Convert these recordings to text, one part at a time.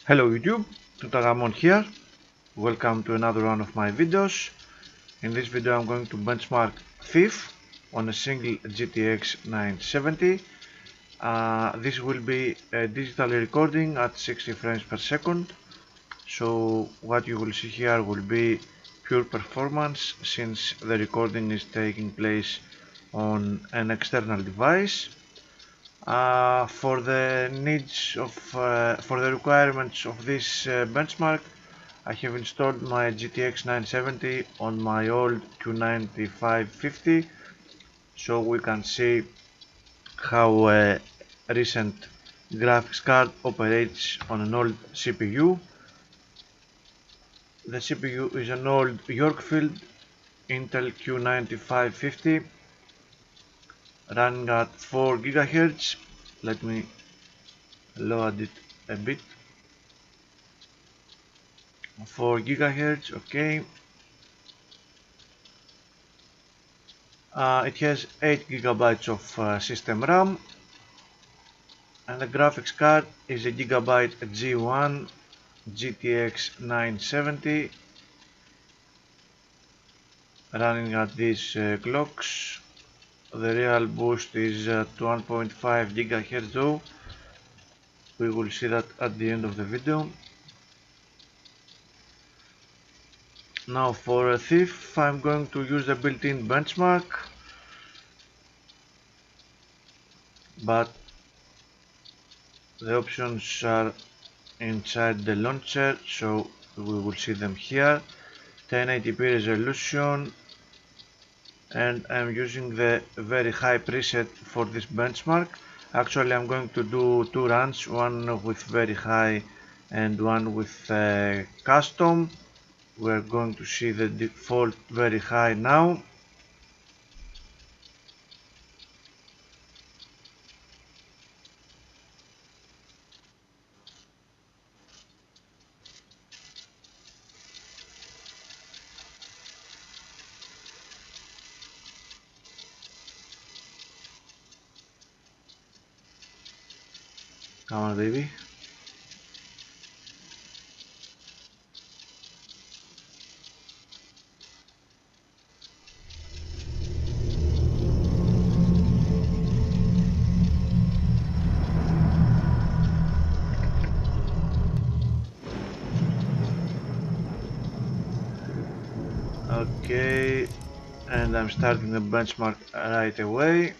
Hello YouTube, Tutagamon here. Welcome to another one of my videos. In this video I'm going to benchmark Thief on a single GTX 970. This will be a digital recording at 60 frames per second. So what you will see here will be pure performance, since the recording is taking place on an external device. For the requirements of this benchmark, I have installed my GTX 970 on my old Q9550, so we can see how a recent graphics card operates on an old CPU. The CPU is an old Yorkfield Intel Q9550 running at 4 GHz. Let me load it a bit. 4 GHz, okay. It has 8 GB of system RAM, and the graphics card is a Gigabyte G1 GTX 970 running at these clocks. The real boost is at 1.5 GHz though. We will see that at the end of the video. Now for a Thief, I'm going to use a built-in benchmark, but the options are inside the launcher, so we will see them here. 1080p resolution, and I'm using the very high preset for this benchmark. Actually I'm going to do two runs, one with very high and one with custom. We're going to see the default very high now. Come on, baby. Okay, and I'm starting the benchmark right away.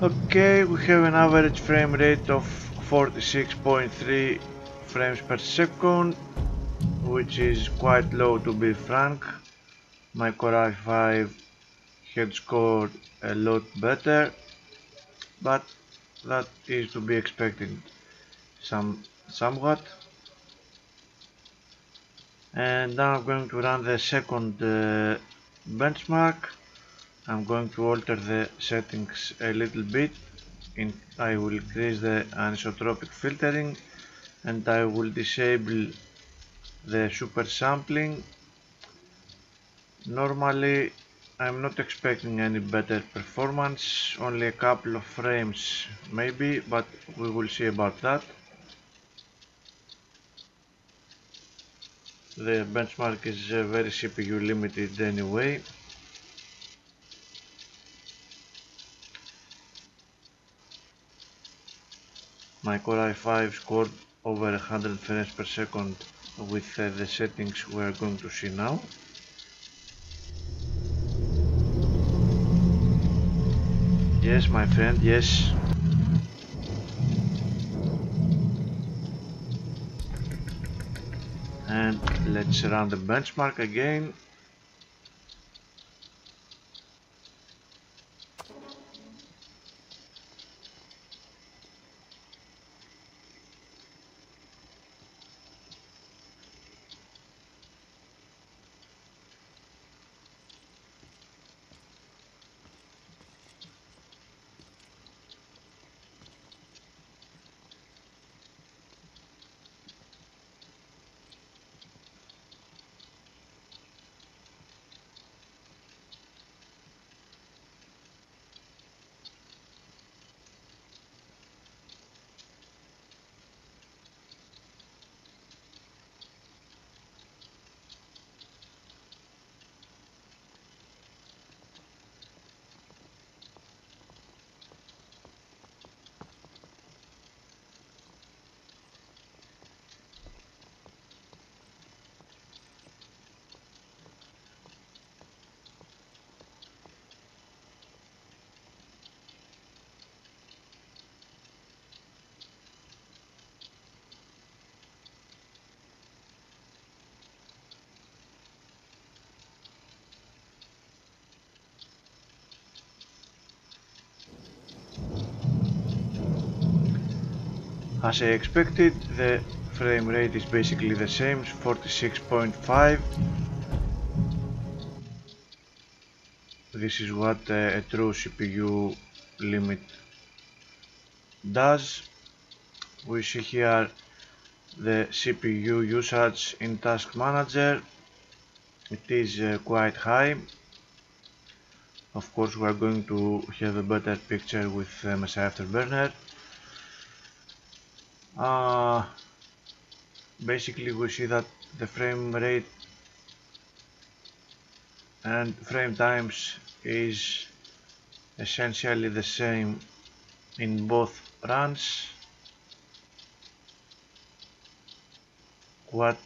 Okay, we have an average frame rate of 46.3 frames per second, which is quite low to be frank. My Core i5 had scored a lot better, but that is to be expected somewhat. And now I'm going to run the second benchmark. I'm going to alter the settings a little bit. I will increase the anisotropic filtering, and I will disable the super sampling. Normally I'm not expecting any better performance, only a couple of frames maybe, but we will see about that. The benchmark is very CPU limited anyway. My Core i5 scored over 100 frames per second with the settings we are going to see now. Yes, my friend, yes. And let's run the benchmark again. As I expected, the frame rate is basically the same, 46.5. This is what a true CPU limit does. We see here the CPU usage in Task Manager. It is quite high. Of course, we are going to have a better picture with MSI Afterburner. Basically, we see that the frame rate and frame times is essentially the same in both runs. What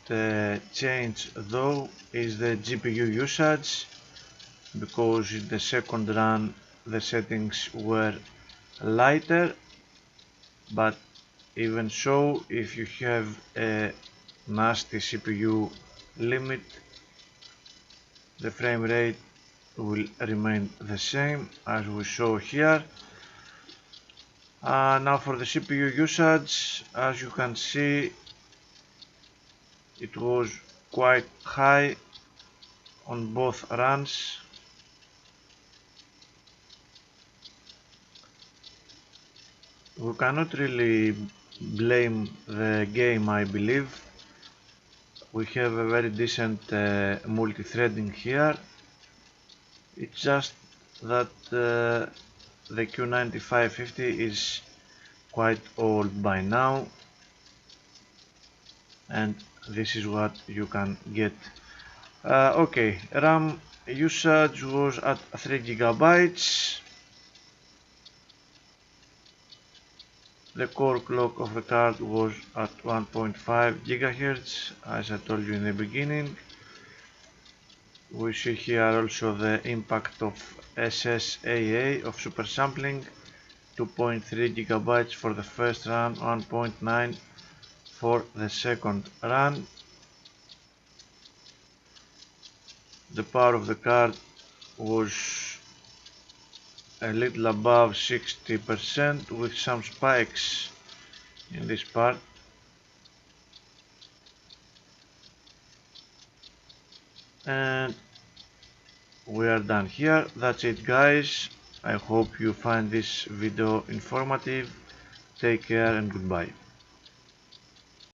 changed though is the GPU usage, because in the second run the settings were lighter, but even so, if you have a nasty CPU limit, the frame rate will remain the same as we saw here. Now for the CPU usage, as you can see, it was quite high on both runs. We cannot really blame the game, I believe. We have a very decent multi-threading here. It's just that the Q9550 is quite old by now, and this is what you can get. Okay, RAM usage was at 3 gigabytes. The core clock of the card was at 1.5 GHz, as I told you in the beginning. We see here also the impact of SSAA of super sampling, 2.3 gigabytes for the first run, 1.9 for the second run. The power of the card was a little above 60% with some spikes in this part. And we are done here. That's it, guys. I hope you find this video informative. Take care and goodbye.